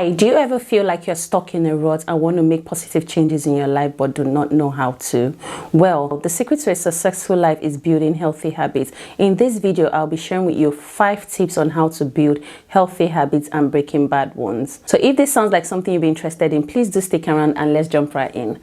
Do you ever feel like you're stuck in a rut and want to make positive changes in your life but do not know how to? Well, the secret to a successful life is building healthy habits. In this video, I'll be sharing with you 5 tips on how to build healthy habits and breaking bad ones. So if this sounds like something you'd be interested in, please do stick around and let's jump right in.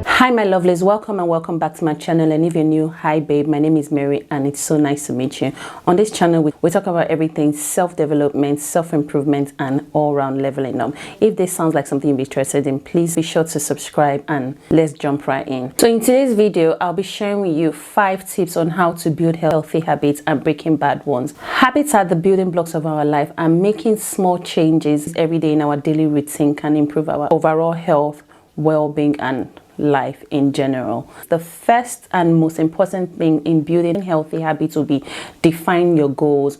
Hi my lovelies, welcome and welcome back to my channel. And if you're new, hi babe, my name is Mary and it's so nice to meet you. On this channel we talk about everything self-development, self-improvement and all-round leveling up. If this sounds like something you'd be interested in, please be sure to subscribe and let's jump right in. So in today's video, I'll be sharing with you 5 tips on how to build healthy habits and breaking bad ones. Habits are the building blocks of our life, and making small changes every day in our daily routine can improve our overall health, well-being and life in general. The first and most important thing in building healthy habits will be define your goals.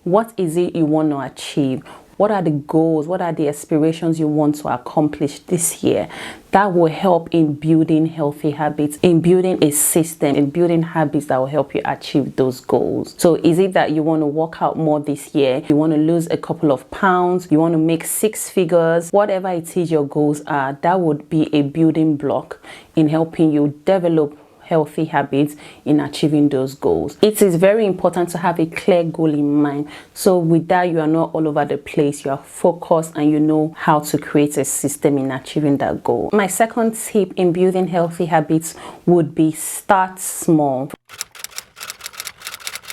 What is it you want to achieve? What are the goals? What are the aspirations you want to accomplish this year? That will help in building healthy habits, in building a system, in building habits that will help you achieve those goals. So is it that you want to work out more this year? You want to lose a couple of pounds? You want to make 6 figures? Whatever it is your goals are, that would be a building block in helping you develop healthy habits in achieving those goals. It is very important to have a clear goal in mind. So with that, you are not all over the place. You are focused and you know how to create a system in achieving that goal. My second tip in building healthy habits would be start small.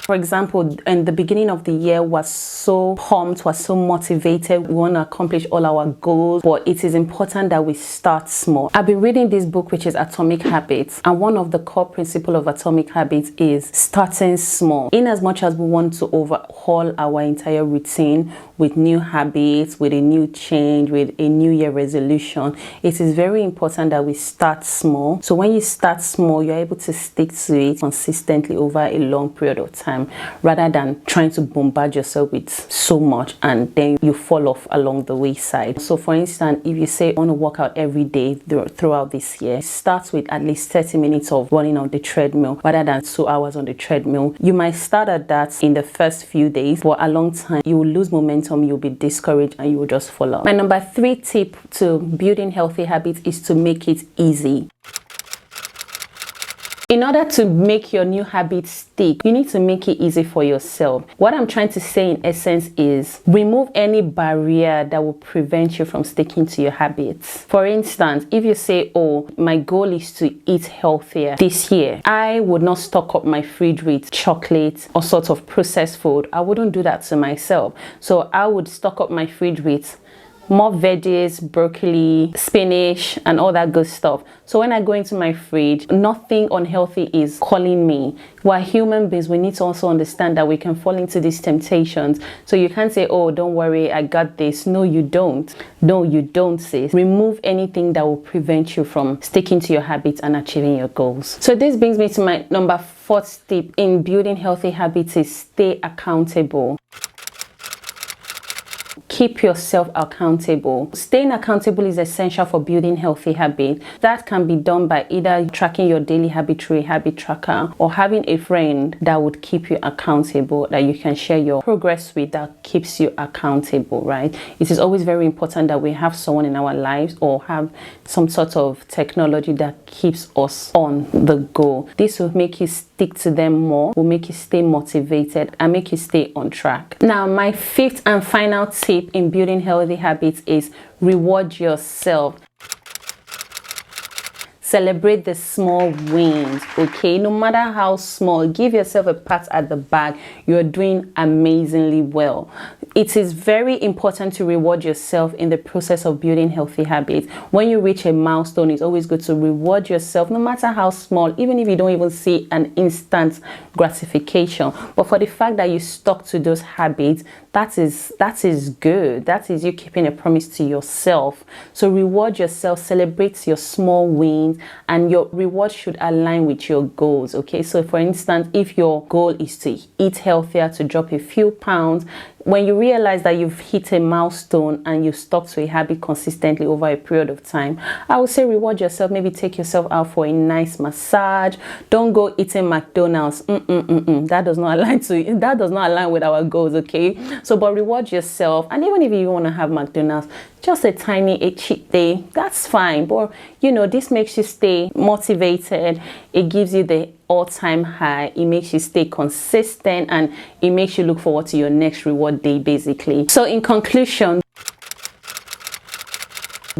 For example, in the beginning of the year, was so pumped, was so motivated, we want to accomplish all our goals, but it is important that we start small. I've been reading this book, which is Atomic Habits, and one of the core principles of Atomic Habits is starting small. In as much as we want to overhaul our entire routine with new habits, with a new change, with a new year resolution, it is very important that we start small. So when you start small, you're able to stick to it consistently over a long period of time, rather than trying to bombard yourself with so much and then you fall off along the wayside. So for instance, if you say I want to work out every day throughout this year, start with at least 30 minutes of running on the treadmill rather than 2 hours on the treadmill. You might start at that in the first few days, but a long time you will lose momentum, you'll be discouraged and you will just fall off. My number 3 tip to building healthy habits is to make it easy. In order to make your new habits stick, you need to make it easy for yourself. What I'm trying to say in essence is remove any barrier that will prevent you from sticking to your habits. For instance, if you say, oh, my goal is to eat healthier this year, I would not stock up my fridge with chocolate or sort of processed food. I wouldn't do that to myself. So I would stock up my fridge with more veggies, broccoli, spinach and all that good stuff. So when I go into my fridge, nothing unhealthy is calling me. We're human beings. We need to also understand that we can fall into these temptations. So you can't say, oh, don't worry, I got this. No, you don't. No, you don't, sis. Remove anything that will prevent you from sticking to your habits and achieving your goals. So this brings me to my number 4th tip in building healthy habits is stay accountable. Keep yourself accountable. Staying accountable is essential for building healthy habits. That can be done by either tracking your daily habit through a habit tracker or having a friend that would keep you accountable, that you can share your progress with, that keeps you accountable, right? It is always very important that we have someone in our lives or have some sort of technology that keeps us on the go. This will make you stick to them more, will make you stay motivated and make you stay on track. Now, my 5th and final tip in building healthy habits is reward yourself. Celebrate the small wins, okay? No matter how small, give yourself a pat at the back. You're doing amazingly well. It is very important to reward yourself in the process of building healthy habits. When you reach a milestone, it's always good to reward yourself, no matter how small, even if you don't even see an instant gratification. But for the fact that you stuck to those habits, that is good. That is you keeping a promise to yourself. So reward yourself, celebrate your small wins, and your reward should align with your goals, okay? So for instance, if your goal is to eat healthier, to drop a few pounds, when you realize that you've hit a milestone and you've stuck to a habit consistently over a period of time, I would say reward yourself. Maybe take yourself out for a nice massage. Don't go eating McDonald's. That does not align with our goals, okay? So but reward yourself. And even if you want to have McDonald's, just a cheat day, that's fine. But you know, this makes you stay motivated. It gives you the all-time high. It makes you stay consistent, and it makes you look forward to your next reward day, basically. So in conclusion,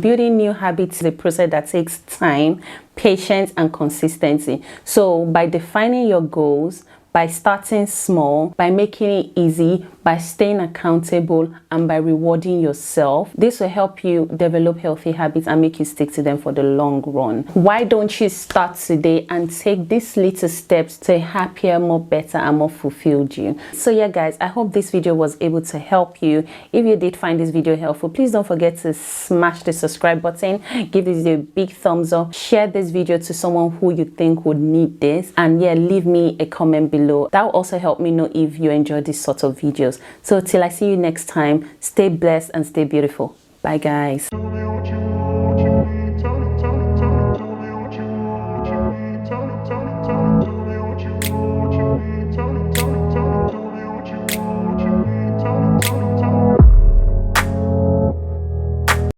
building new habits is a process that takes time, patience, and consistency. So by defining your goals, by starting small, by making it easy, by staying accountable, and by rewarding yourself, this will help you develop healthy habits and make you stick to them for the long run. Why don't you start today and take these little steps to a happier, more better, and more fulfilled you? So yeah guys, I hope this video was able to help you. If you did find this video helpful, please don't forget to smash the subscribe button, give this video a big thumbs up, share this video to someone who you think would need this, and yeah, leave me a comment below. That will also help me know if you enjoy these sorts of videos. So till I see you next time, stay blessed and stay beautiful. Bye guys.